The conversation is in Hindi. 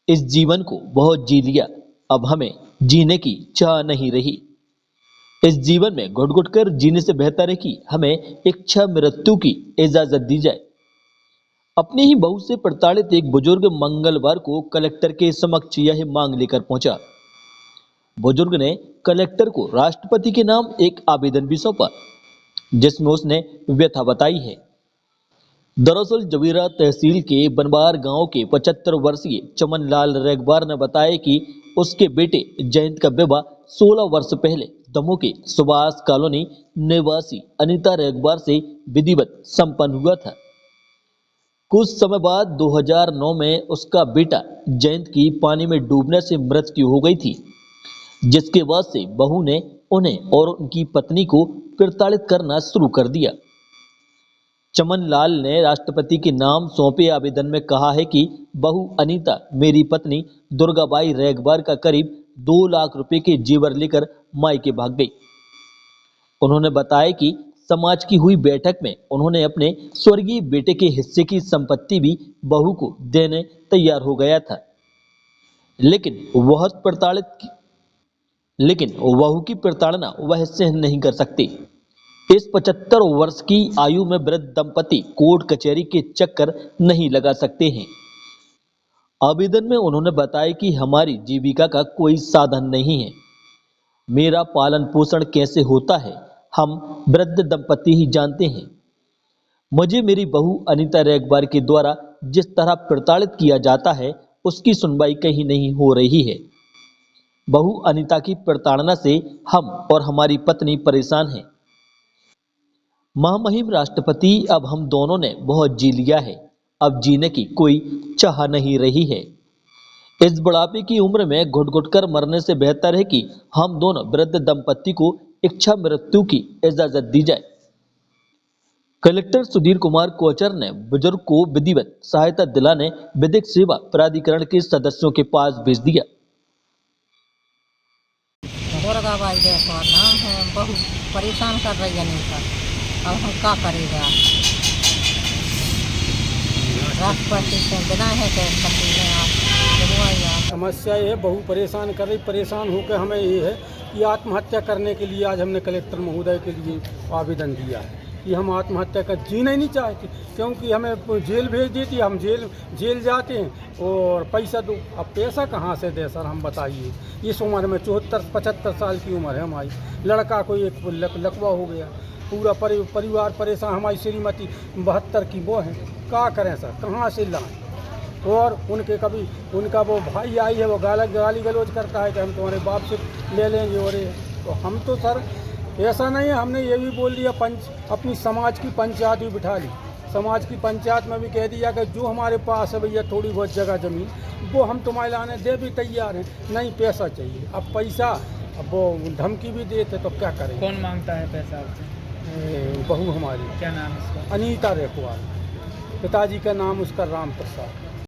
इस जीवन को बहुत जी लिया, अब हमें जीने की चाह नहीं रही। इस जीवन में घुट घुट कर जीने से बेहतर है कि हमें एक क्षण मृत्यु की इजाजत दी जाए। अपनी ही बहू से प्रताड़ित एक बुजुर्ग मंगलवार को कलेक्टर के समक्ष यह मांग लेकर पहुंचा। बुजुर्ग ने कलेक्टर को राष्ट्रपति के नाम एक आवेदन भी सौंपा, जिसमें उसने व्यथा बताई है। दरअसल जवीरा तहसील के बनबार गांव के 75 वर्षीय चमन लाल रेगबार ने बताया कि उसके बेटे जयंत का विवाह 16 वर्ष पहले दमोह के सुभाष कॉलोनी निवासी अनीता रेगबार से विधिवत संपन्न हुआ था। कुछ समय बाद 2009 में उसका बेटा जयंत की पानी में डूबने से मृत्यु हो गई थी, जिसके बाद से बहू ने उन्हें और उनकी पत्नी को प्रताड़ित करना शुरू कर दिया। चमन लाल ने राष्ट्रपति के नाम सौंपे आवेदन में कहा है कि बहू अनीता मेरी पत्नी दुर्गाबाई रेगबार का करीब 2 लाख रुपए के जेवर लेकर मायके भाग गई। उन्होंने बताया कि समाज की हुई बैठक में उन्होंने अपने स्वर्गीय बेटे के हिस्से की संपत्ति भी बहू को देने तैयार हो गया था, लेकिन बहू की प्रताड़ना वह सहन नहीं कर सकती। इस 75 वर्ष की आयु में वृद्ध दंपति कोर्ट कचहरी के चक्कर नहीं लगा सकते हैं। आवेदन में उन्होंने बताया कि हमारी जीविका का कोई साधन नहीं है, मेरा पालन पोषण कैसे होता है हम वृद्ध दंपति ही जानते हैं। मुझे मेरी बहू अनीता रेगबार के द्वारा जिस तरह प्रताड़ित किया जाता है उसकी सुनवाई कहीं नहीं हो रही है। बहू अनीता की प्रताड़ना से हम और हमारी पत्नी परेशान हैं। महामहिम राष्ट्रपति, अब हम दोनों ने बहुत जी लिया है, अब जीने की कोई चाह नहीं रही है। इस बुढ़ापे की उम्र में घुट घुट कर मरने से बेहतर है कि हम दोनों वृद्ध दंपति को इच्छा मृत्यु की इजाजत दी जाए। कलेक्टर सुधीर कुमार कोचर ने बुजुर्ग को विधिवत सहायता दिलाने विधिक सेवा प्राधिकरण के सदस्यों के पास भेज दिया। दुर्गाबाई रेगबार नाम है, बहू परेशान कर रही है अनीता, अब हम क्या करेगा। राष्ट्रपति से बिना है समस्या ये है, बहू परेशान कर रही, परेशान होकर हमें ये है कि आत्महत्या करने के लिए आज हमने कलेक्टर महोदय के लिए आवेदन दिया है कि हम आत्महत्या कर जीना ही नहीं चाहते, क्योंकि हमें जेल भेज देती, हम जेल जाते हैं और पैसा दो, अब पैसा कहाँ से दे सर, हम बताइए। इस उम्र में 74-75 साल की उम्र है हमारी, लड़का को एक लकवा हो गया, पूरा परिवार परेशान, हमारी श्रीमती 72 की वो है, क्या करें सर, कहाँ से लाएं। और उनका वो भाई आई है, वो गाली गलौज करता है कि हम तुम्हारे बाप से ले लेंगे, और तो हम तो सर ऐसा नहीं है। हमने ये भी बोल दिया, अपनी समाज की पंचायत भी बिठा ली, समाज की पंचायत में भी कह दिया कि जो हमारे पास है भैया थोड़ी बहुत जगह ज़मीन वो हम तुम्हारे लाने दे भी तैयार हैं, नहीं पैसा चाहिए। अब पैसा, अब वो धमकी भी देते तो क्या करें। कौन मांगता है पैसा आपसे? बहू हमारी, क्या नाम है उसका? अनीता रेगबार, पिताजी का नाम उसका राम प्रसाद।